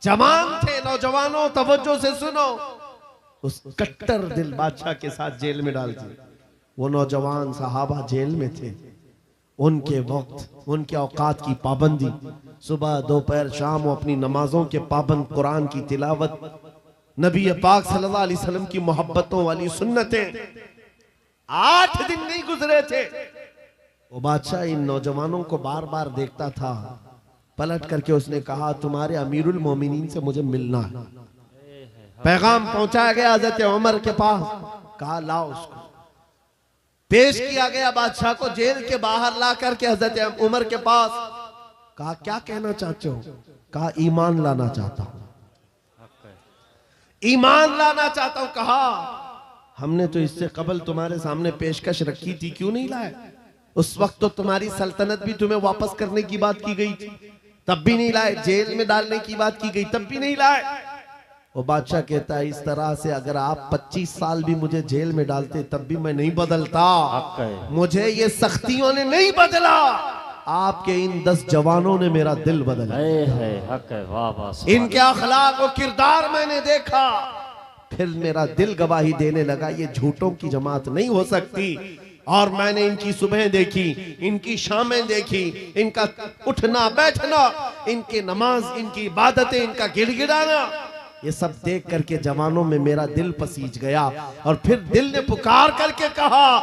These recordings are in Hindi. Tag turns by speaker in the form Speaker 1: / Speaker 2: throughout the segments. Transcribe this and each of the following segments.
Speaker 1: जवान थे। नौजवानों तवज्जो से सुनो, उस कट्टर दिल बादशाह के साथ जेल में डाल दिए। वो नौजवान सहाबा जेल में थे, उनके वक्त उनके औकात की पाबंदी, सुबह दोपहर शाम वो अपनी नमाजों के पाबंद, कुरान की तिलावत, नबी पाक सल्लल्लाहु अलैहि वसल्लम की मोहब्बतों वाली सुन्नतें। 8 दिन नहीं गुजरे थे, वो बादशाह इन नौजवानों को बार बार देखता था। पलट करके उसने कहा, तुम्हारे अमीरुल मोमिनीन से मुझे मिलना है। पैगाम पहुंचाया गया हजरत उमर के पास, कहा लाओ उसको। पेश किया गया बादशाह को, जेल के बाहर ला करके हजरत उमर के पास। कहा क्या कहना चाहते हो? कहा ईमान लाना चाहता हूं, ईमान लाना चाहता हूं। कहा हमने तो इससे कबल तुम्हारे सामने पेशकश रखी थी, क्यों नहीं लाए? उस वक्त तो तुम्हारी सल्तनत भी तुम्हें वापस करने की बात की गई थी, तब भी नहीं लाए। जेल में डालने की बात की गई, तब भी नहीं लाए। वो बादशाह कहता है, इस तरह से अगर आप 25 साल भी मुझे जेल में डालते तब भी मैं नहीं बदलता। मुझे ये सख्तियों ने नहीं बदला, आपके इन 10 जवानों ने मेरा दिल बदला। इनके अखलाक और किरदार मैंने देखा, फिर मेरा दिल गवाही देने लगा, ये झूठों की जमात नहीं हो सकती। और मैंने इनकी सुबह देखी, इनकी शामें देखी, इनका उठना बैठना, इनकी नमाज, इनकी इबादतें, इनका गिड़गिड़ाना, ये सब देख करके जवानों में मेरा दिल पसीज गया। और फिर दिल ने पुकार करके कहा,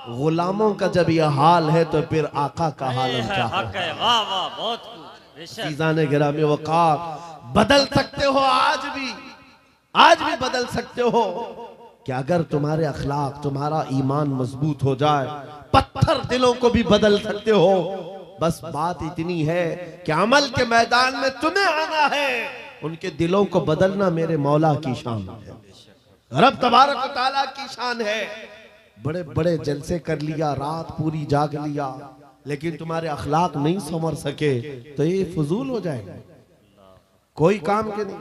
Speaker 1: गुलामों का जब यह हाल है तो फिर आका का हाल क्या है? चीज़ाने गिरामी वक़ार, बदल सकते हो आज भी बदल सकते हो कि अगर तुम्हारे अखलाक, तुम्हारा ईमान मजबूत हो जाए, पत्थर दिलों को भी बदल सकते हो। बस बात इतनी है कि अमल के मैदान में तुम्हें आना है, उनके दिलों को बदलना मेरे मौला की शान है, रब तबारक व तआला की शान है। बड़े बड़े जलसे कर लिया, रात पूरी जाग लिया, लेकिन तुम्हारे अखलाक नहीं संवर सके तो ये फजूल हो जाएगा, कोई काम के नहीं।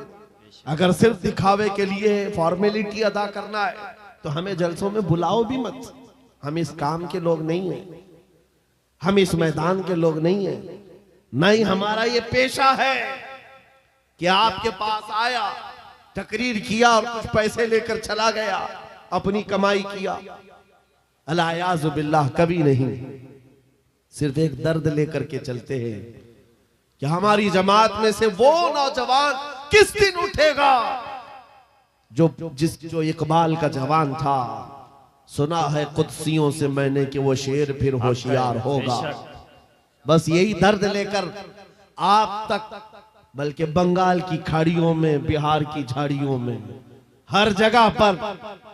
Speaker 1: अगर सिर्फ दिखावे के लिए फॉर्मेलिटी अदा करना है तो हमें जलसों में बुलाओ भी मत। हम इस काम के लोग नहीं हैं, हम इस मैदान के लोग नहीं हैं। नहीं, हमारा ये पेशा है कि आपके पास आया, तकरीर किया और कुछ पैसे लेकर चला गया, अपनी कमाई किया। अलायाज़ु बिल्लाह, कभी नहीं। सिर्फ एक दर्द लेकर के चलते हैं कि हमारी जमात में से वो नौजवान किस दिन उठेगा जो इकबाल का जवान था। सुना है कुदसियों से मैंने कि वो शेर फिर होशियार होगा। बस यही दर्द लेकर आप तक, बल्कि बंगाल की खाड़ियों में, बिहार की झाड़ियों में, हर जगह पर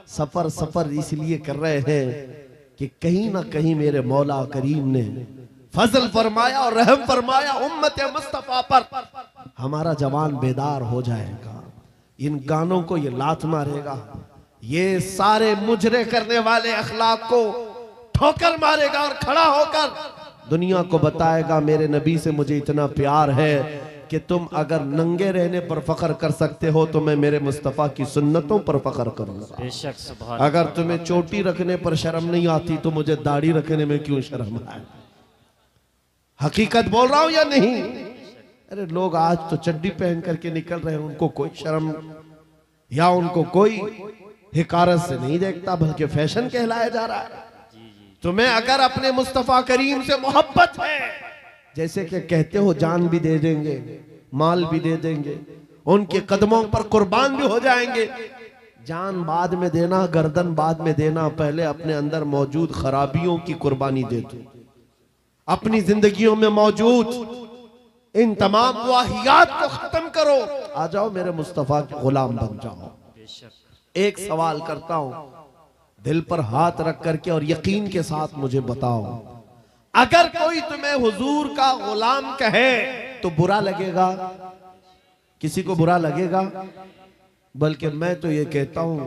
Speaker 1: सफर इसलिए कर रहे हैं कि कहीं ना कहीं मेरे मौला करीम ने फजल फरमाया और रहम फरमाया उम्मत मुस्तफा पर। हमारा जवान बेदार हो जाएगा, इन गानों को ये लात मारेगा, ये सारे मुजरे करने वाले अखलाक को ठोकर मारेगा और खड़ा होकर दुनिया को बताएगा, मेरे नबी से मुझे इतना प्यार है कि तुम अगर नंगे रहने पर फख्र कर सकते हो तो मैं मेरे मुस्तफ़ा की सुन्नतों पर फख्र करूंगा। अगर तुम्हें चोटी रखने पर शर्म नहीं आती तो मुझे दाढ़ी रखने में क्यों शर्म आए? हकीकत बोल रहा हूं या नहीं? अरे लोग आज तो चड्डी पहन करके निकल रहे हैं, उनको कोई शर्म या उनको कोई हिकारत से नहीं देखता, बल्कि फैशन कहलाया जा रहा है। तुम्हें अगर अपने मुस्तफ़ा करीम से मोहब्बत है, जैसे कि कहते हो जान भी दे देंगे, माल भी दे देंगे, उनके कदमों पर कुर्बान भी हो जाएंगे। जान बाद में देना, गर्दन बाद में देना, पहले अपने अंदर मौजूद खराबियों की कुर्बानी दे दो। अपनी जिंदगियों में मौजूद इन तमाम वाहियात को खत्म करो, आ जाओ मेरे मुस्तफा के गुलाम बन जाओ। एक सवाल करता हूं, दिल पर हाथ रख करके और यकीन के साथ मुझे बताओ, अगर कोई तुम्हें हुजूर का गुलाम कहे तो बुरा लगेगा? किसी को बुरा लगेगा? बल्कि मैं तो ये कहता हूं,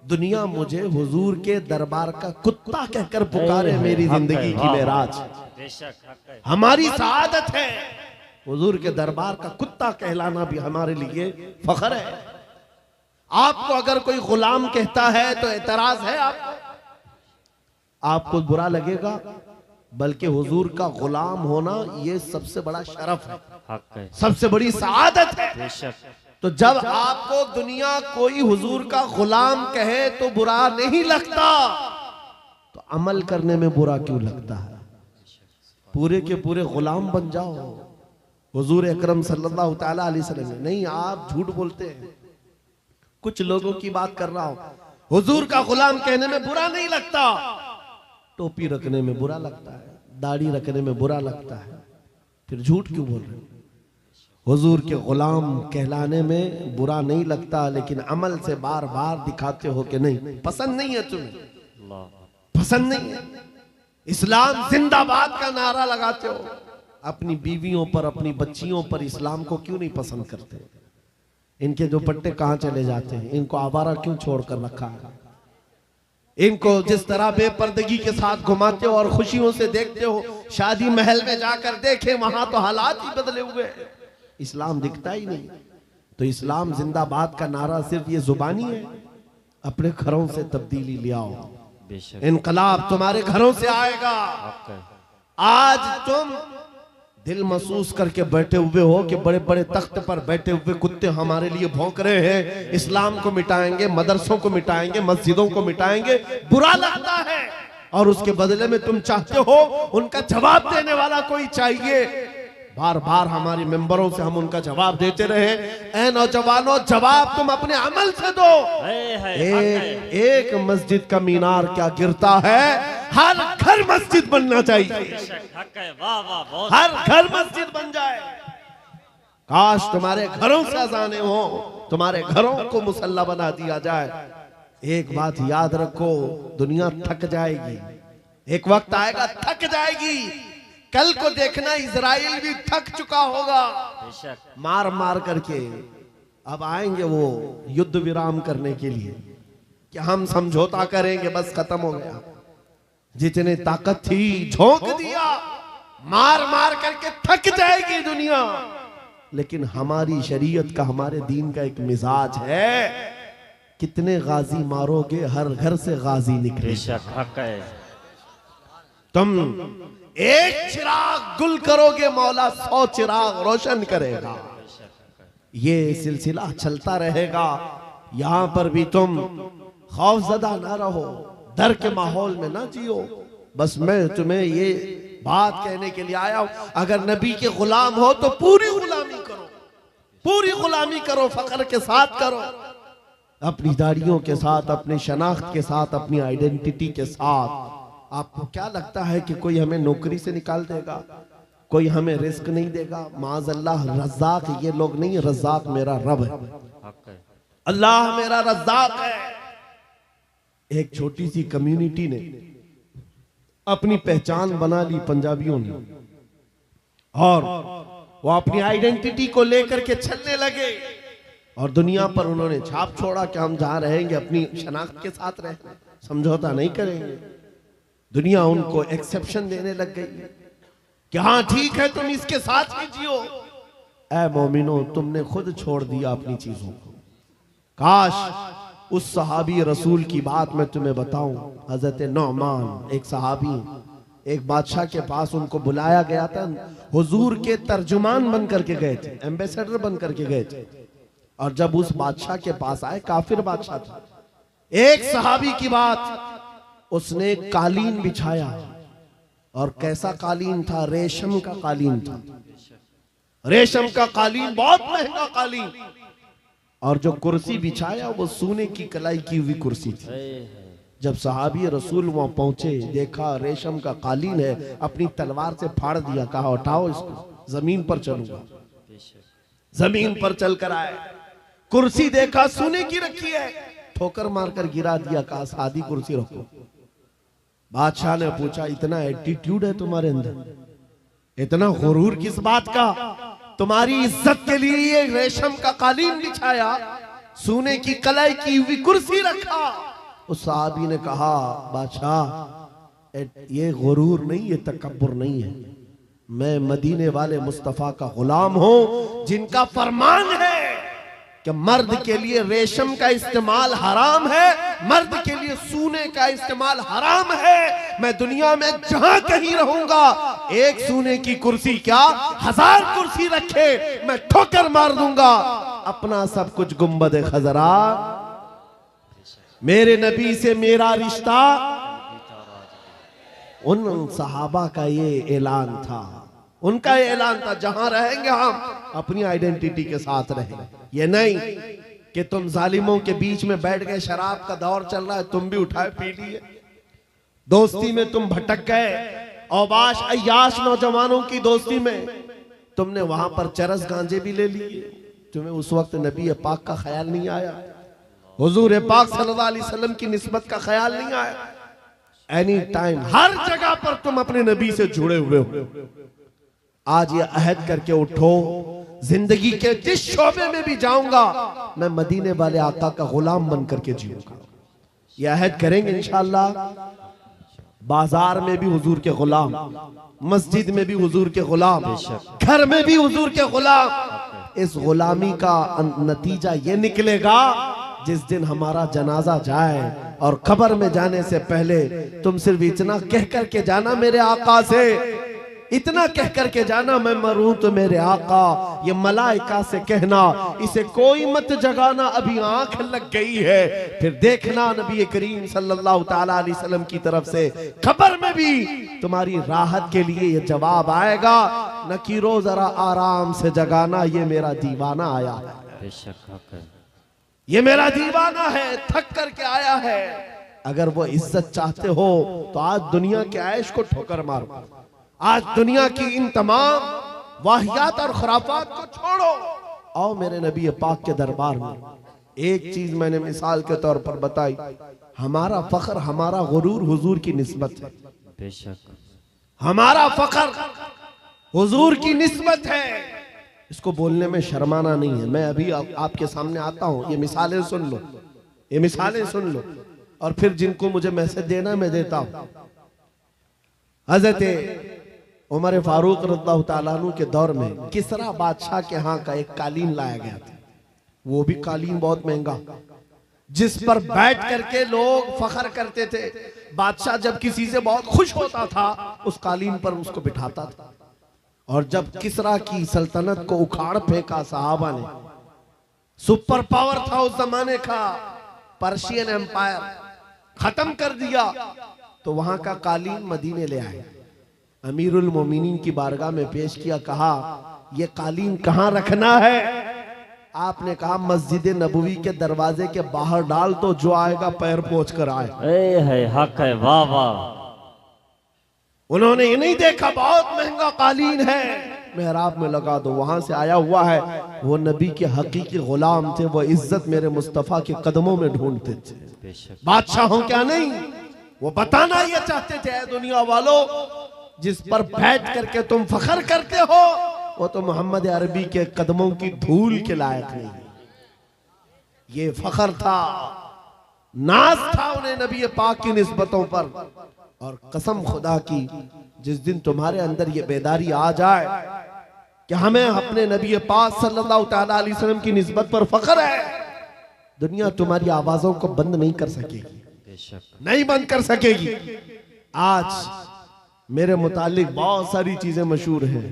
Speaker 1: दुनिया मुझे हुजूर के दरबार का कुत्ता कहकर पुकारे, मेरी जिंदगी की मेराज, हमारी सआदत है। हुजूर के दरबार का कुत्ता कहलाना भी हमारे लिए फख्र है। आपको अगर कोई गुलाम कहता है तो एतराज है आपको? आपको बुरा लगेगा? बल्कि हुजूर का गुलाम होना ये सबसे बड़ा शरफ है,
Speaker 2: हक है,
Speaker 1: सबसे बड़ी सआदत है।
Speaker 2: बेशक।
Speaker 1: तो जब आपको दुनिया कोई हुजूर का गुलाम कहे तो बुरा नहीं लगता, तो अमल करने में बुरा क्यों लगता है? पूरे के पूरे गुलाम बन जाओ हुजूर अकरम सल्लल्लाहु तआला अलैहि वसल्लम ने। नहीं, आप झूठ बोलते हैं। कुछ लोगों की बात कर रहा हूं, हुजूर का गुलाम कहने में बुरा नहीं लगता, टोपी रखने में बुरा लगता है, दाढ़ी रखने में बुरा लगता है, फिर झूठ क्यों बोल रहे? हुजूर के गुलाम कहलाने में बुरा नहीं लगता, लेकिन अमल से बार बार दिखाते हो कि नहीं, पसंद नहीं है तुम्हें, पसंद नहीं है। इस्लाम जिंदाबाद का नारा लगाते हो, अपनी बीवियों पर, अपनी बच्चियों पर इस्लाम को क्यों नहीं पसंद करते? इनके दुपट्टे कहां चले जाते हैं? इनको आवारा क्यों छोड़कर रखा है? इनको जिस तरह बेपर्दगी के साथ घुमाते हो और खुशियों से देखते हो, शादी महल में जाकर देखे वहां तो हालात ही बदले हुए हैं, इस्लाम दिखता ही नहीं। तो इस्लाम जिंदाबाद का नारा सिर्फ ये जुबानी है? अपने घरों से तब्दीली ले आओ, इनकलाब तुम्हारे घरों से आएगा। आज तुम दिल महसूस करके बैठे हुए हो कि बड़े बड़े तख्त पर बैठे हुए कुत्ते हमारे लिए भौंक रहे हैं, इस्लाम को मिटाएंगे, मदरसों को मिटाएंगे, मस्जिदों को मिटाएंगे, बुरा लगता है। और उसके बदले में तुम चाहते हो उनका जवाब देने वाला कोई चाहिए। बार बार हमारी मेंबरों से हम उनका जवाब देते रहे। ऐ नौजवानों, जवाब तुम अपने अमल से दो। एक मस्जिद का मीनार क्या गिरता है, हर घर मस्जिद बनना चाहिए, हर घर मस्जिद बन जाए। काश तुम्हारे घरों से अजाने हो, तुम्हारे घरों को मुसल्ला बना दिया जाए। एक बात याद रखो, दुनिया थक जाएगी, एक वक्त आएगा थक जाएगी। कल को देखना इजराइल भी थक चुका होगा मार मार करके। अब आएंगे वो युद्ध विराम करने के लिए कि हम समझौता करेंगे, बस खत्म हो गया। जितने ताकत थी झोंक दिया, मार मार करके थक जाएगी दुनिया। लेकिन हमारी शरीयत का, हमारे दीन का एक मिजाज है, कितने गाजी मारोगे हर घर से गाजी निकले। तुम एक चिराग गुल करोगे, मौला 100 चिराग रोशन करेगा। ये सिलसिला चलता रहेगा। यहां पर भी तुम खौफजदा ना रहो, डर के माहौल में ना जियो। बस मैं तुम्हें ये बात कहने के लिए आया हूं, अगर नबी के गुलाम हो तो पूरी गुलामी करो, पूरी गुलामी करो, फख्र के साथ करो, अपनी दाढ़ियों के साथ, अपनी शनाख्त के साथ, अपनी आइडेंटिटी के साथ। आपको क्या लगता है कि कोई हमें नौकरी से निकाल देगा, कोई हमें रिस्क नहीं देगा? माज़अल्लाह, रज़्ज़ाक़ ये लोग नहीं, रज़्ज़ाक़ मेरा रब है, अल्लाह मेरा रज़्ज़ाक़ है। एक छोटी सी कम्युनिटी ने अपनी पहचान बना ली पंजाबियों ने, और वो अपनी आइडेंटिटी को लेकर के चलने लगे और दुनिया पर उन्होंने छाप छोड़ा कि हम जहां रहेंगे अपनी शनाख्त के साथ रहेंगे, समझौता नहीं करेंगे। दुनिया उनको एक्सेप्शन देने लग गई कि हाँ ठीक है, तुम इसके साथ ही जियो। ऐ मोमिनो, तुमने खुद छोड़ दिया अपनी चीजों को। काश उस सहाबी रसूल की बात मैं तुम्हें बताऊं। हजरत नौमान, एक सहाबी, एक बादशाह के पास उनको बुलाया गया था, हुजूर के तर्जुमान बन करके गए थे, एम्बेसडर बन करके गए थे। और जब उस बादशाह के पास आए, काफिर बादशाह था, एक सहाबी की बात, उसने कालीन बिछाया। और कैसा कालीन था? रेशम का कालीन था, रेशम का कालीन, बहुत महंगा कालीन। और जो कुर्सी बिछाया वो सोने की कलाई की हुई कुर्सी थी। जब सहाबी रसूल वहां पहुंचे, देखा रेशम का कालीन है, अपनी तलवार से फाड़ दिया, कहा उठाओ इसको, जमीन पर चलूंगा। जमीन पर चलकर आए, कुर्सी देखा सोने की रखी है, ठोकर मारकर गिरा दिया, कहा सादी कुर्सी रखो। बादशाह ने पूछा, इतना एटीट्यूड है तुम्हारे अंदर, इतना गुरूर किस बात का? तुम्हारी इज्जत के लिए ये रेशम का कालीन बिछाया, सोने की कलाई की हुई कुर्सी रखा। उस साहबी ने कहा, बादशाह ये गुरूर नहीं, ये तकब्बुर नहीं है, मैं मदीने वाले मुस्तफा का गुलाम हूं, जिनका फरमान है कि मर्द के लिए रेशम का इस्तेमाल हराम है मर्द के लिए सूने का इस्तेमाल हराम है। मैं दुनिया में जहां कहीं रहूंगा, एक सूने की कुर्सी क्या 1000 कुर्सी रखे मैं ठोकर मार दूंगा। अपना सब कुछ गुंबद खजरा, मेरे नबी से मेरा रिश्ता। उन सहाबा का ये ऐलान था, उनका ये ऐलान था, जहां रहेंगे हम अपनी आइडेंटिटी के साथ रहेंगे। ये नहीं कि तुम जालिमों के बीच में बैठ गए, शराब का दौर चल रहा है, तुम भी उठाए पी लिए, दोस्ती में तुम भटक गए, औबाश अय्याश नौजवानों की दोस्ती में तुमने वहां पर चरस गांजे भी ले लिए। तुम्हें उस वक्त नबी पाक का ख्याल नहीं आया, हुजूर पाक सल्लल्लाहु अलैहि वसल्लम की निस्बत का ख्याल नहीं आया। एनी टाइम हर जगह पर तुम अपने नबी से जुड़े हुए हो। आज ये अहद करके उठो, जिंदगी के जिस शोबे में भी जाऊंगा मैं मदीने वाले आका का गुलाम बन करके जीऊंगा। ये अहद करेंगे इंशाअल्लाह। बाजार में भी हुजूर के गुलाम, मस्जिद में भी हुजूर के गुलाम, घर में भी हुजूर के गुलाम। इस गुलामी का नतीजा ये निकलेगा जिस दिन हमारा जनाजा जाए और कब्र में जाने से पहले तुम सिर्फ इतना कह करके जाना मेरे आका से, इतना कह करके जाना मैं मरूं तो मेरे आका। ये मलाइका से कहना, इसे कोई मत जगाना, अभी आंख लग गई है। फिर देखना नबी करीम सल्लल्लाहु ताला अलैहि वसल्लम की तरफ से खबर में भी तुम्हारी राहत के लिए ये जवाब आएगा, नकीरो जरा आराम से जगाना, ये मेरा दीवाना आया है, ये मेरा दीवाना है, थक करके आया है। अगर वो इज्जत चाहते हो तो आज दुनिया के ऐश को ठोकर मारो, आज दुनिया की इन तमाम वाहियात और खुराफात को छोड़ो, आओ मेरे नबी पाक के दरबार में। एक चीज मैंने मिसाल के तौर पर बताई, हमारा फख्र, हमारा गुरूर हुजूर की निस्बत है। बेशक हमारा फख्र हुजूर की निस्बत है, इसको बोलने में शर्माना नहीं है। मैं अभी आपके सामने आता हूं, ये मिसालें सुन लो, ये मिसालें सुन लो, और फिर जिनको मुझे मैसेज देना मैं देता हूं। हजरत उमर फारूक रज़ियल्लाहु ताला अन्हु के दौर में किसरा बादशाह के यहाँ का एक कालीन लाया गया था, वो भी कालीन बहुत महंगा, जिस पर बैठ करके लोग फख्र करते थे। बादशाह जब किसी से बहुत खुश होता था उस कालीन पर उसको बिठाता था, और जब किसरा की सल्तनत को उखाड़ फेंका सहाबा ने, सुपर पावर था उस जमाने का, पर्शियन एम्पायर खत्म कर दिया, तो वहां का कालीन मदीने ले आए, अमीरुल मोमिनीन की बारगाह में पेश किया, कहा ये कालीन कहां रखना है? आपने कहा मस्जिद नबवी के दरवाजे के बाहर डाल, तो जो आएगा पैर पोंछ कर आए।
Speaker 2: हक है, वाह वाह।
Speaker 1: उन्होंने ये नहीं देखा बहुत महंगा कालीन है, मेहराब में लगा दो, वहां से आया हुआ है, वो नबी के हकीकी गुलाम थे, वो इज्जत मेरे मुस्तफा के कदमों में ढूंढते थे। बादशाहों क्या नहीं, वो बताना ये चाहते थे, दुनिया वालों जिस पर बैठ करके तुम फख्र करते हो वो तो मोहम्मद अरबी के कदमों की धूल के लायक नहीं। ये फख्र था, नाज था उन्हें नबी पाक की निस्बतों पर। और कसम खुदा की, जिस दिन तुम्हारे अंदर ये बेदारी आ जाए कि हमें अपने नबी पाक सल्लल्लाहु ताला अलैहि वसल्लम की निस्बत पर फख्र है, दुनिया तुम्हारी आवाजों को बंद नहीं कर सकेगी, नहीं बंद कर सकेगी। आज मेरे मुतालिक बहुत सारी चीजें मशहूर हैं,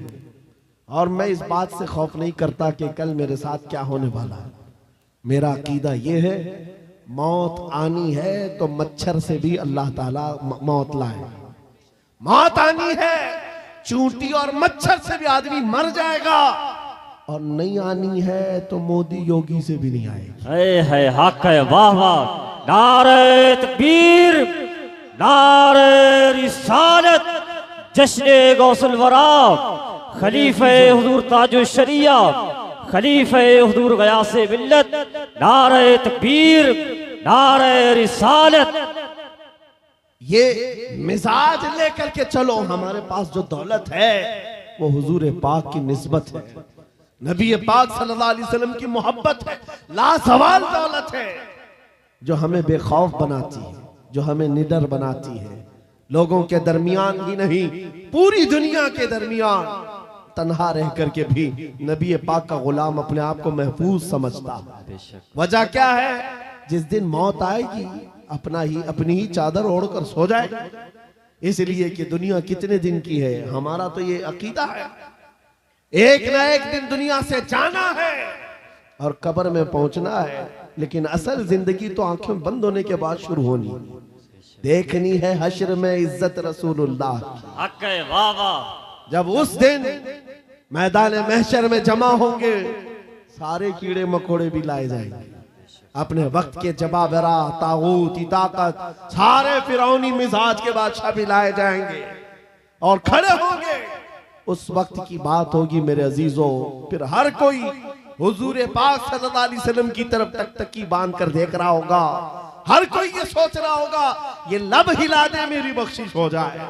Speaker 1: और मैं इस बात से खौफ नहीं करता कि कल मेरे साथ क्या होने वाला है। मेरा अकीदा यह है, मौत आनी है तो मच्छर से भी अल्लाह ताला मौत लाए। मौत आनी है, चूंटी और मच्छर से भी आदमी मर जाएगा, और नहीं आनी है तो मोदी योगी से भी नहीं आएगी।
Speaker 2: है हक है, वाह वाह। नारे तकबीर, नारे रिसालत, जश्न गौसुल वरा, खलीफे हुजूर ताजुश शरिया, खलीफे हुजूर गयासे मिल्लत, नारे तकबीर, नारे रिसालत।
Speaker 1: ये मिजाज लेकर के चलो, हमारे पास जो दौलत है वो हुजूर पाक की निस्बत है, नबी पाक सल्लल्लाहु अलैहि वसल्लम की मोहब्बत है, लासवाल दौलत है जो हमें बेखौफ बनाती है, जो हमें निडर बनाती है। लोगों के दरमियान ही नहीं, पूरी दुनिया के दरमियान तन्हा रह करके भी नबी पाक का गुलाम अपने आप को महफूज समझता है। वजह क्या है? जिस दिन मौत आएगी अपनी ही चादर ओढ़कर सो जाए, इसलिए कि दुनिया कितने दिन की है। हमारा तो ये अकीदा है, एक ना एक दिन दुनिया से जाना है और कब्र में पहुंचना है। लेकिन असल जिंदगी तो आंखें बंद होने के बाद शुरू होनी, देखनी है हश्र में इज्जत रसूलुल्लाह की।
Speaker 2: वाह वाह।
Speaker 1: जब उस दिन मैदान महशर में जमा होंगे, सारे कीड़े मकोड़े भी लाए जाएंगे, अपने वक्त के जबाबरा तागूत ताकत सारे फिरौनी मिजाज के बादशाह भी लाए जाएंगे और खड़े होंगे। उस वक्त की बात होगी मेरे अजीजों, फिर हर कोई हुजूर पाक सल्लल्लाहु अलैहि वसल्लम की तरफ टकटकी बांध कर देख रहा होगा। हर कोई ये सोच रहा होगा, ये लब हिला दे मेरी बख्शिश हो जाए,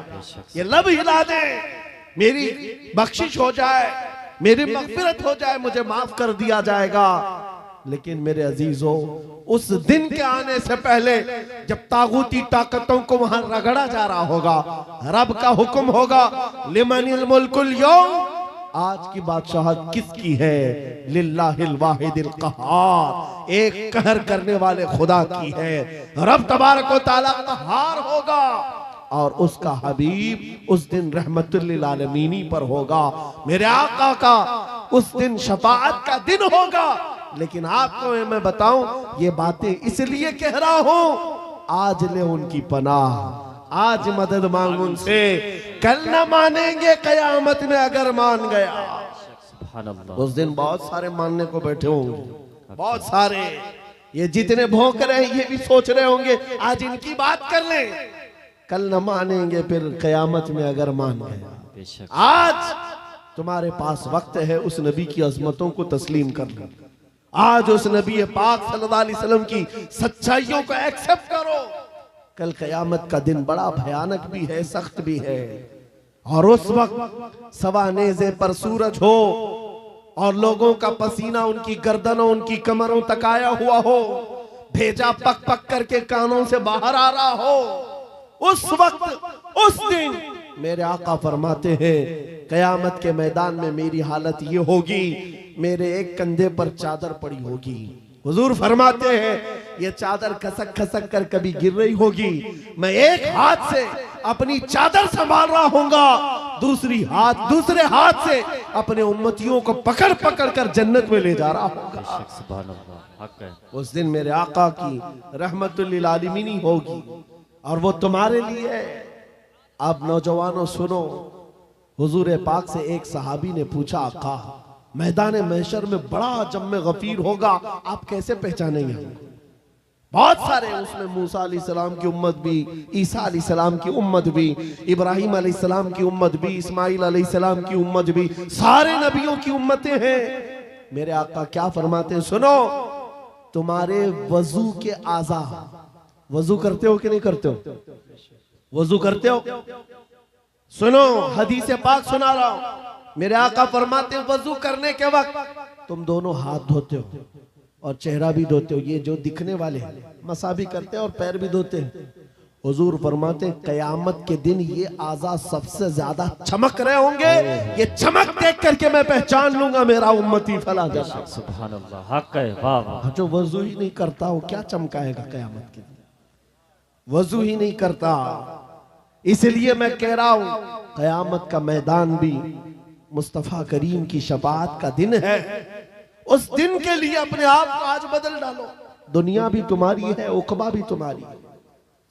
Speaker 1: ये लब हिला दे मेरी बख्शिश हो जाए, मेरी मगफिरत हो जाए, मुझे माफ कर दिया जाएगा। लेकिन मेरे अजीजों, उस दिन के आने से पहले जब तागूती ताकतों को वहां रगड़ा जा रहा होगा, रब का हुक्म होगा, लिमनिल मुल्कुल यौम, आज की बादशाहत किसकी है? लिल्लाहिल वाहिदिल क़हार, एक कहर करने वाले खुदा की है। रब तबारक व तआला क़हार होगा और उसका हबीब उस दिन रहमतुल लिल आलमीन पर होगा। मेरे आका का उस दिन शफाअत का दिन होगा। लेकिन आपको मैं बताऊं, ये बातें इसलिए कह रहा हूं, आज ले उनकी पनाह, आज मदद मांग उनसे, कल न मानेंगे कयामत में अगर मान गया। उस दिन बहुत सारे मानने को बैठे होंगे, बहुत सारे, ये जितने भौंक रहे हैं ये भी सोच रहे होंगे आज इनकी बात कर लें, कल न मानेंगे फिर कयामत में अगर मान गया। आज तुम्हारे पास वक्त है उस नबी की अजमतों को तस्लीम कर लो, आज उस नबी पाक सल्लल्लाहु अलैहि वसल्लम की सच्चाइयों को एक्सेप्ट करो। कल कयामत का दिन बड़ा भयानक भी है, सख्त भी है, और उस वक्त सवा नेज़े पर सूरज हो और लोगों का पसीना उनकी गर्दनों उनकी कमरों तक आया हुआ हो, भेजा पक पक करके कानों से बाहर आ रहा हो, उस वक्त उस दिन मेरे आका फरमाते हैं कयामत के मैदान में मेरी हालत ये होगी, मेरे एक कंधे पर चादर पड़ी होगी। हुजूर फरमाते हैं ये चादर खसक खसक कर कभी गिर रही होगी, मैं एक हाथ से अपनी चादर संभाल रहा हूंगा, दूसरे हाथ से अपने उम्मतियों को पकड़ पकड़ कर जन्नत में ले जा रहा हूंगा। उस दिन मेरे आका की रहमतुल लिल आलमीन होगी और वो तुम्हारे लिए। अब नौजवानों सुनो, हुजूर पाक से एक सहाबी ने पूछा, आका मैदान महशर में बड़ा जम्मे गफीर होगा, आप कैसे पहचानेंगे? बहुत सारे, उसमें मूसा अलैहिस्सलाम की उम्मत भी, ईसा अलैहिस्सलाम की उम्मत भी, इब्राहिम अलैहिस्सलाम की उम्मत भी, इस्माइल अलैहिस्सलाम की उम्मत भी, सारे नबियों की उम्मतें हैं। मेरे आका क्या फरमाते हैं सुनो, तुम्हारे वजू के आज़ा, वजू करते हो कि नहीं करते हो? वजू करते हो? सुनो, हदीस पाक सुना रहा हूं। मेरे आका फरमाते हैं वजू करने के वक्त तुम दोनों हाथ धोते हो और चेहरा भी धोते हो, ये जो दिखने वाले हैं, मसा भी करते हैं और पैर भी धोते हैं। हुजूर फरमाते हैं कयामत के दिन ये आज़ा सबसे ज्यादा चमक रहे होंगे, ये चमक देख करके मैं पहचान लूंगा मेरा उम्मती फला जला।
Speaker 2: सुभान अल्लाह, हक है, वाह वाह।
Speaker 1: जो वजू ही नहीं करता वो क्या चमकाएगा कयामत के दिन? वजू ही नहीं करता। इसलिए मैं कह रहा हूं कयामत का मैदान भी मुस्तफा करीम की शफाअत का दिन है। उस दिन के लिए अपने आप को आज बदल डालो। दुनिया भी तुम्हारी है, उकबा भी तुम्हारी है।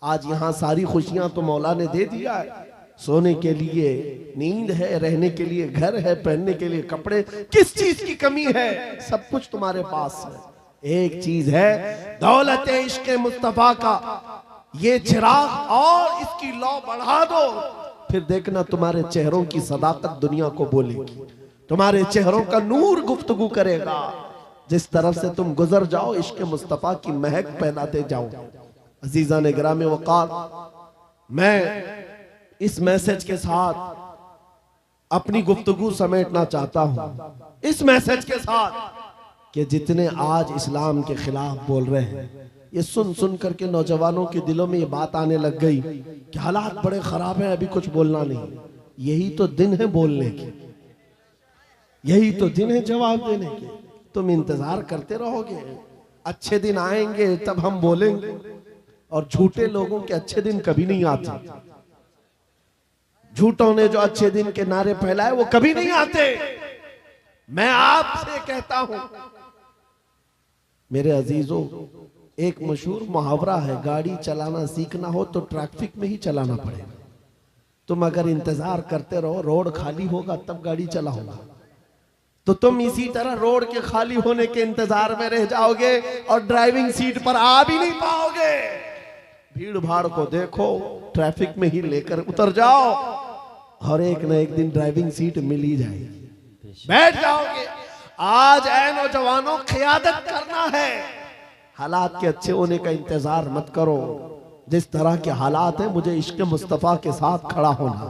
Speaker 1: आज यहाँ सारी खुशियां तो मौला ने दे दिया है, सोने के लिए नींद है, रहने के लिए घर है, पहनने के लिए कपड़े, किस चीज की कमी है? सब कुछ तुम्हारे पास है। एक चीज है दौलत इश्क मुस्तफा का ये चिराग, और इसकी लौ बढ़ा दो, फिर देखना तुम्हारे चेहरों की सदाकत दुनिया को बोलेगी, तुम्हारे चेहरों का नूर गुफ्तगू करेगा। जिस तरफ से तुम गुजर जाओ इश्क मुस्तफा की महक फैलाते जाओ। अजीजा ने गिरामे वक़ार, मैं इस मैसेज के साथ अपनी गुफ्तगू समेटना चाहता हूं, इस मैसेज के साथ कि जितने आज इस्लाम के खिलाफ बोल रहे हैं, ये सुन सुन करके नौजवानों के दिलों में ये बात आने लग गई कि हालात बड़े खराब हैं, अभी कुछ बोलना नहीं। यही तो दिन है बोलने के, यही तो दिन है जवाब देने के। तुम इंतजार करते रहोगे, अच्छे दिन आएंगे तब हम बोलेंगे, और झूठे लोगों के अच्छे दिन कभी नहीं आते। झूठों ने जो अच्छे दिन के नारे फैलाए वो कभी नहीं आते। मैं आपसे कहता हूं मेरे अजीजों, एक मशहूर मुहावरा है, गाड़ी चलाना सीखना हो तो ट्रैफिक में ही चलाना पड़ेगा। तुम अगर इंतजार करते रहो रोड खाली होगा तब गाड़ी चलाओगा, तो तुम इसी तरह रोड के खाली होने के इंतजार में रह जाओगे और ड्राइविंग सीट पर आ भी नहीं पाओगे। भीड़ भाड़ को देखो, ट्रैफिक में ही लेकर उतर जाओ और एक न एक दिन ड्राइविंग सीट मिल ही जाएगी, बैठ जाओगे। आज ऐ नौजवानों, क़ियादत करना है, हालात के अच्छे होने का इंतजार मत करो। जिस तरह के हालात हैं, मुझे इश्क मुस्तफा के साथ खड़ा होना।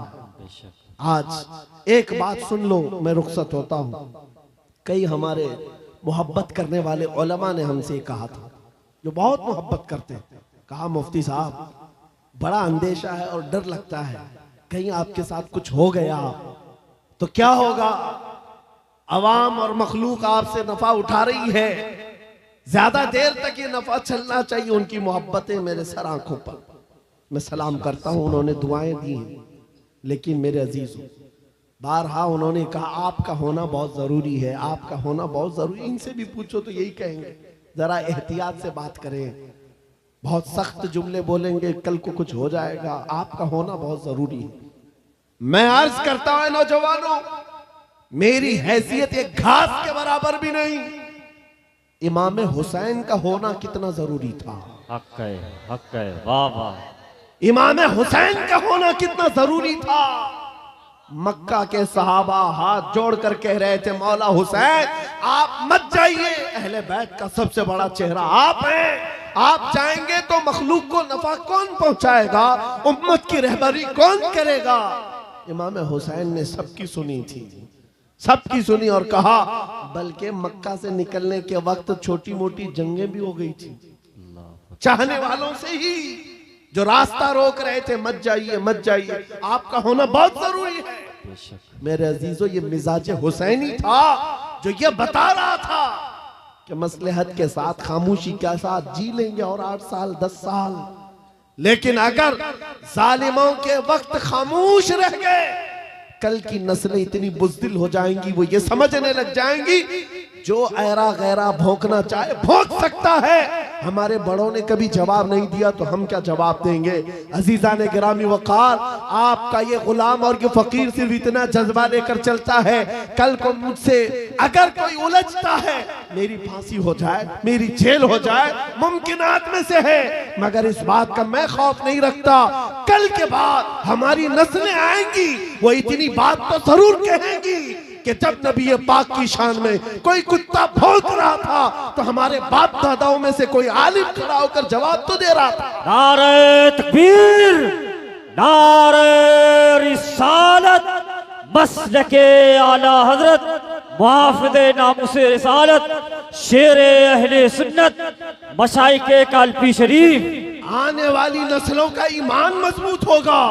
Speaker 1: आज एक बात सुन लो, मैं रुखसत होता हूं। कई हमारे मोहब्बत करने वाले उलमा ने हमसे कहा था, जो बहुत मोहब्बत करते हैं, कहा मुफ्ती साहब बड़ा अंदेशा है और डर लगता है, कहीं आपके साथ कुछ हो गया तो क्या होगा। अवाम और मखलूक आपसे नफा उठा रही है, ज्यादा देर तक ये नफा चलना चाहिए। उनकी मोहब्बतें मेरे सर आंखों पर, मैं सलाम करता हूं, उन्होंने दुआएं दी हैं। लेकिन मेरे अजीजों, बारहा उन्होंने कहा आपका होना बहुत जरूरी है, आपका होना बहुत जरूरी। इनसे भी पूछो तो यही कहेंगे, जरा एहतियात से बात करें, बहुत सख्त जुमले बोलेंगे, कल को कुछ हो जाएगा। आपका होना बहुत जरूरी है। मैं अर्ज करता हूं नौजवानों, मेरी हैसियत एक घास के बराबर भी नहीं। इमाम हुसैन का होना कितना जरूरी था।
Speaker 2: हक है, वाह वाह।
Speaker 1: इमाम हुसैन का होना कितना जरूरी था। मक्का के सहाबा हाथ जोड़कर कह रहे थे, मौला हुसैन आप मत जाइए, अहले बैत का सबसे बड़ा चेहरा आप हैं। आप जाएंगे तो मखलूक को नफा कौन पहुंचाएगा, उम्मत की रहबरी कौन करेगा। इमाम हुसैन ने सबकी सुनी थी, सबकी सुनी और कहा, बल्कि मक्का से निकलने के वक्त छोटी मोटी जंगें भी हो गई थी चाहने वालों से ही, जो रास्ता रोक रहे थे, मत जाइए मत जाइए, आपका होना बहुत जरूरी है। मेरे अजीजों, ये मिजाज हुसैनी था जो ये बता रहा था कि मसलहत के साथ खामोशी के साथ जी लेंगे और 8 साल 10 साल, लेकिन अगर जालिमों के वक्त खामोश रह गए, कल की नस्लें इतनी बुज़दिल हो जाएंगी, वो ये समझने लग जाएंगी जो ऐरा गैरा भौंकना चाहे भौंक सकता है। हमारे बड़ों ने कभी जवाब नहीं दिया तो हम क्या जवाब देंगे। अजीजा ने गिरामी वकार, आपका ये गुलाम और ये फकीर सिर्फ इतना जज्बा लेकर चलता है, कल को मुझसे अगर कोई उलझता है, मेरी फांसी हो जाए, मेरी जेल हो जाए, मुमकिनात में से है, मगर इस बात का मैं खौफ नहीं रखता। कल के बाद हमारी नस्लें आएंगी, वो इतनी बात तो जरूर कहेंगी कि जब नबी पाक की शान में कोई कुत्ता भौंक रहा था तो हमारे बाप दादाओं में से कोई आलिम खड़ा होकर जवाब तो दे रहा था।
Speaker 2: नारे तकबीर, नारे रिसालत, मसलके आला हजरत, मुहाफिज़े नामुसे रिसालत, शेरे अहले सुन्नत, मशाइखे कालपी शरीफ।
Speaker 1: आने वाली नस्लों का ईमान मजबूत होगा।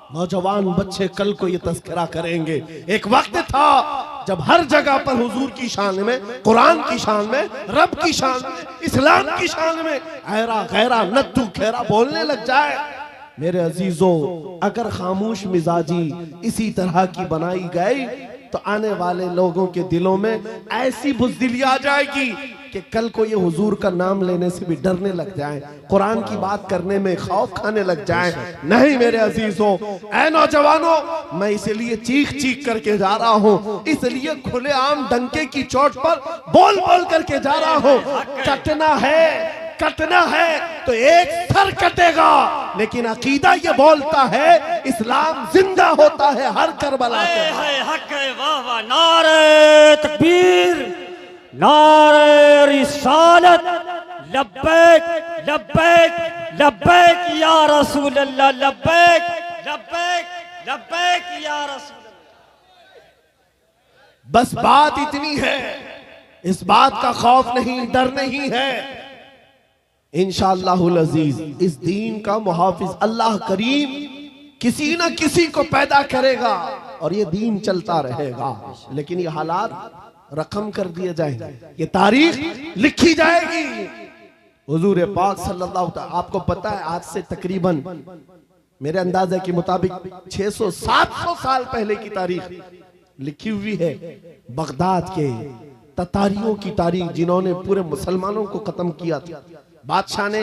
Speaker 1: नौजवान बच्चे कल को ये तज़किरा करेंगे, एक वक्त था जब हर जगह पर हुजूर की शान में, कुरान की शान में, रब की शान में, इस्लाम की शान में ऐरा गैरा नद्दू खेरा बोलने लग जाए। मेरे अजीजों, अगर खामोश मिजाजी इसी तरह की बनाई गई तो आने वाले लोगों के दिलों में ऐसी बुज़दिली आ जाएगी कि कल को ये हुजूर का नाम लेने से भी डरने लग जाएं, कुरान की बात करने में खौफ खाने लग जाएं। नहीं मेरे अजीजों, ऐ नौजवानों, मैं इसलिए चीख चीख करके जा रहा हूँ, इसलिए खुलेआम डंके की चोट पर बोल बोल करके जा रहा हूँ। कटना है तो एक सर कटेगा, लेकिन अकीदा ये बोलता है इस्लाम जिंदा होता है हर करबला के।
Speaker 2: हक है, वाह वाह। नारे तकबीर, नारे रिसालत, लब्बैक लब्बैक लब्बैक या रसूल अल्लाह, लब्बैक लब्बैक लब्बैक या रसूल अल्लाह।
Speaker 1: बस बात इतनी है, इस बात का खौफ नहीं, डर नहीं है। इंशाअल्लाहुल अजीज इस दीन का मुहाफिज अल्लाह करीम किसी न किसी को पैदा करेगा और ये दीन चलता रहेगा। लेकिन ये हालात रकम कर दिए जाएंगे, ये तारीख लिखी जाएगी। हुजूर पाक सल्लल्लाहु अलैहि वसल्लम, आपको पता है आज से तकरीबन मेरे अंदाजे के मुताबिक 600-700 साल पहले की तारीख लिखी हुई है। बगदाद के ततारियों की तारीख, जिन्होंने पूरे मुसलमानों को खत्म किया था। बादशाह ने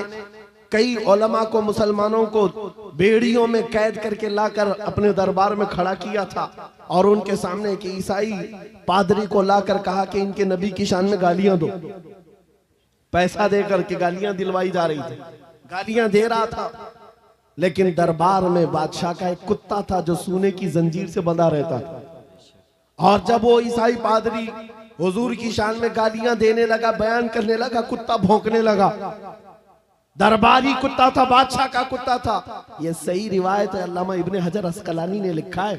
Speaker 1: कई उलमा को, मुसलमानों को बेड़ियों में कैद करके लाकर अपने दरबार में खड़ा किया था और उनके सामने एक ईसाई पादरी को लाकर कहा कि इनके नबी की शान में गालियां दो। पैसा देकर के गालियां दिलवाई जा रही थी, गालियां दे रहा था। लेकिन दरबार में बादशाह का एक कुत्ता था जो सोने की जंजीर से बंधा रहता था, और जब वो ईसाई पादरी हुजूर की शान में गालियां देने लगा, बयान करने लगा, कुत्ता भौंकने लगा। दरबारी कुत्ता था, बादशाह का कुत्ता था। ये सही रिवायत है, अल्लामा इब्ने हजर अस्कलानी ने लिखा है।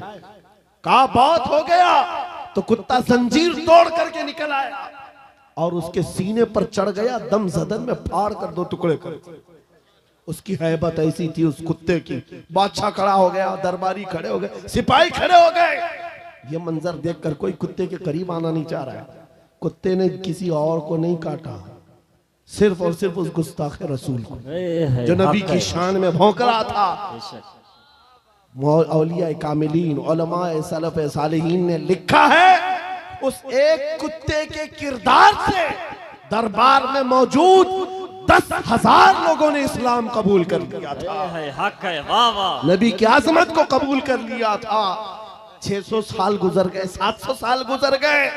Speaker 1: कहा बहुत हो गया तो कुत्ता जंजीर तोड़ करके निकल आया और उसके सीने पर चढ़ गया, दम जदन में फाड़ कर 2 टुकड़े कर। उसकी हैबत ऐसी थी उस कुत्ते की। बादशाह खड़ा हो गया, दरबारी खड़े हो गए, सिपाही खड़े हो गए। ये मंजर देखकर कोई कुत्ते के करीब आना नहीं चाह रहा है। कुत्ते ने किसी और को नहीं काटा, सिर्फ और सिर्फ उस गुस्ताख रसूल को जो नबी की शान में भौंक रहा था। औलिया कामिलीन, उलमाए सलफ सालिहीन ने लिखा है, उस एक कुत्ते के किरदार से दरबार में मौजूद 10,000 लोगों ने इस्लाम कबूल कर लिया था।
Speaker 2: हक है, वाह वाह।
Speaker 1: नबी की आजमत को कबूल कर लिया था। 600 साल गुजर गए, 700 साल गुजर गए,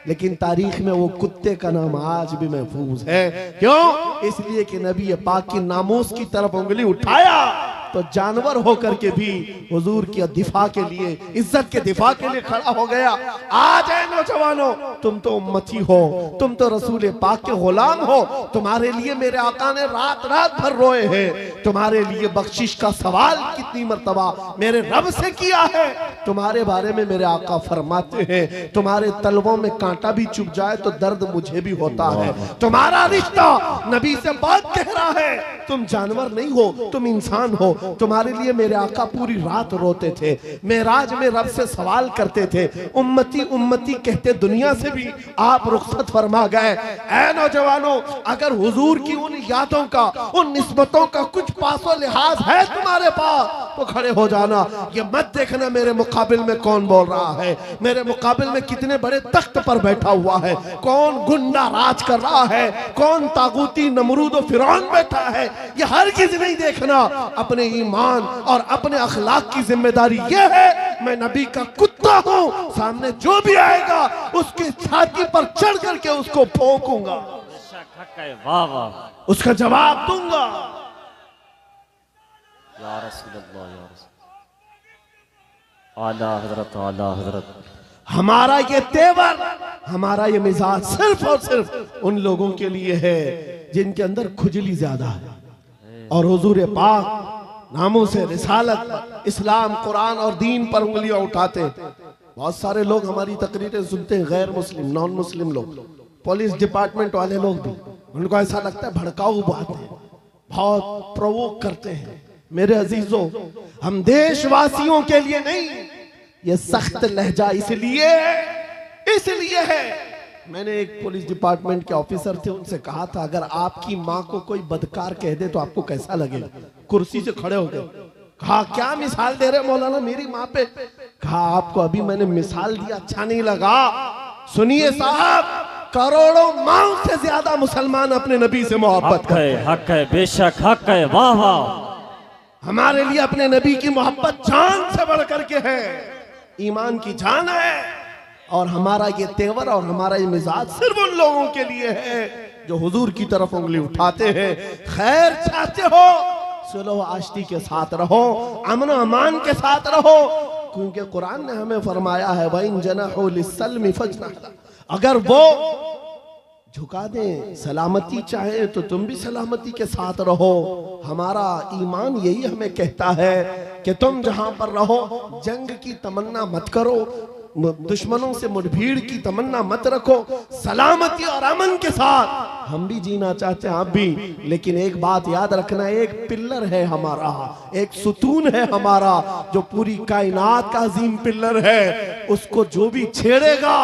Speaker 1: लेकिन तारीख में वो कुत्ते का नाम आज भी महफूज है। क्यों? इसलिए कि नबी पाक की नामूस की तरफ उंगली उठाया तो जानवर होकर के भी हुजूर के दिफा के लिए, इज्जत के दिफा के लिए खड़ा हो गया। आज है नौजवानों, तुम तो उम्मती हो, तुम तो रसूल पाक के गुलाम हो। तुम्हारे लिए मेरे आका ने रात रात भर रोए हैं। तुम्हारे लिए बख्शिश का सवाल कितनी मर्तबा मेरे रब से किया है। तुम्हारे बारे में मेरे आका फरमाते हैं, तुम्हारे तलवों में कांटा भी चुभ जाए तो दर्द मुझे भी होता है। तुम्हारा रिश्ता नबी से बहुत गहरा है। तुम जानवर नहीं हो, तुम इंसान हो। तुम्हारे लिए मेरे आका पूरी रात रोते थे, मेराज में रब से सवाल करते थे, उम्मती उम्मती कहते दुनिया से भी आप रुखसत फरमा गए। ऐ नौजवानों, अगर हुजूर की उन यादों का, उन निस्बतों का कुछ पासो लिहाज है तुम्हारे पास तो खड़े हो जाना। ये मत देखना मेरे मुकाबिल में कौन बोल रहा है, मेरे मुकाबिल में कितने बड़े तख्त पर बैठा हुआ है, कौन गुंडा राज कर रहा है, कौन तागूती नमरूद और फिरौन बैठा है। ये हरगिज़ नहीं देखना। अपने ईमान और अपने अखलाक की जिम्मेदारी यह है, मैं नबी का कुत्ता हूं, सामने जो भी आएगा उसकी छाती पर चढ़ करके उसको भौंकूंगा,
Speaker 2: वाह वाह,
Speaker 1: उसका जवाब दूंगा।
Speaker 2: या रसूलल्लाह, या रसूल, आला हजरत, आला हजरत।
Speaker 1: हमारा ये तेवर, हमारा ये मिजाज सिर्फ और सिर्फ उन लोगों के लिए है जिनके अंदर खुजली ज्यादा है और हुजूर पाक नामों से रिसालत, इस्लाम, कुरान और दीन पर उंगलियां उठाते। बहुत सारे लोग हमारी तकरीरें सुनते हैं, गैर मुस्लिम, नॉन मुस्लिम लोग, पुलिस डिपार्टमेंट वाले लोग भी, उनको ऐसा लगता है भड़काऊ बातें, बहुत प्रोवोक करते हैं। मेरे अजीजों, हम देशवासियों के लिए नहीं, ये सख्त लहजा इसलिए है। मैंने एक पुलिस डिपार्टमेंट के ऑफिसर थे, उनसे कहा था अगर आपकी माँ को कोई बदकार कह दे तो आपको कैसा लगेगा? कुर्सी से खड़े हो गए। कहा क्या मिसाल दे रहे मौलाना मेरी माँ पे? कहा आपको अभी मैंने मिसाल दिया, अच्छा नहीं लगा? सुनिए साहब, करोड़ों माओ से ज्यादा मुसलमान अपने नबी से मोहब्बत करते हैं।
Speaker 2: हक है, बेशक हक है, वाह वाह।
Speaker 1: हमारे लिए अपने नबी की मोहब्बत जान से बढ़ करके है, ईमान की जान है। और हमारा ये तेवर और हमारा ये मिजाज सिर्फ उन लोगों के लिए है जो हुजूर की तरफ उंगली उठाते हैं। खैर चाहते हो, सुलह आश्ती के साथ रहो, अमन अमान के साथ रहो, क्योंकि कुरान ने हमें फरमाया है वइन जनाहु लिस्सल्मी फजनह, अगर वो झुका दें, सलामती चाहे तो तुम भी सलामती के साथ रहो। हमारा ईमान यही हमें कहता है कि तुम जहां पर रहो जंग की तमन्ना मत करो, दुश्मनों से मुठभीड़ की तमन्ना मत रखो, सलामती और अमन के साथ हम भी जीना चाहते हैं, आप भी। लेकिन एक बात याद रखना, एक पिल्लर है हमारा, एक सुतून है हमारा जो पूरी कायनात का अजीम पिल्लर है, उसको जो भी छेड़ेगा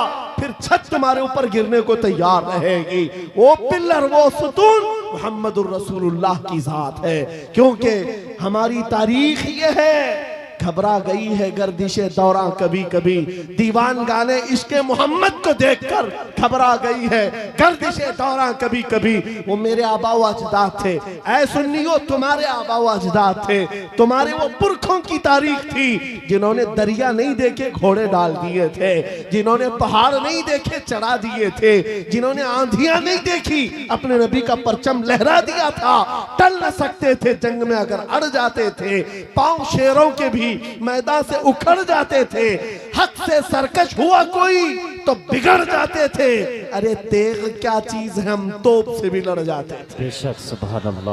Speaker 1: फिर छत तुम्हारे ऊपर गिरने को तैयार रहेगी। वो पिल्लर, वो सुतून मुहम्मदुर रसूलुल्लाह की जात है। क्योंकि हमारी तारीख ये है, घबरा गई है गर्दिशे दौरा कभी कभी, दीवान गाने इश्क़े मोहम्मद को देखकर घबरा गई है गर्दिशे दौरा कभी कभी। वो मेरे आबा व अजदाद थे, ऐ सुन्नियों तुम्हारे आबा व अजदाद थे, तुम्हारे वो पुरखों की तारीख थी जिन्होंने दरिया नहीं देखे घोड़े डाल दिए थे, जिन्होंने पहाड़ नहीं देखे चढ़ा दिए थे, जिन्होंने आंधियां नहीं देखी अपने नबी का परचम लहरा दिया था। टल न सकते थे जंग में अगर अड़ जाते थे, पांव शेरों के भी मैदान से उखड़ जाते थे, हक से सरकश हुआ कोई तो बिगड़ जाते थे। अरे तेग क्या चीज है, हम तोप से भी लड़ जाते थे।
Speaker 2: बेशक सुभान अल्लाह।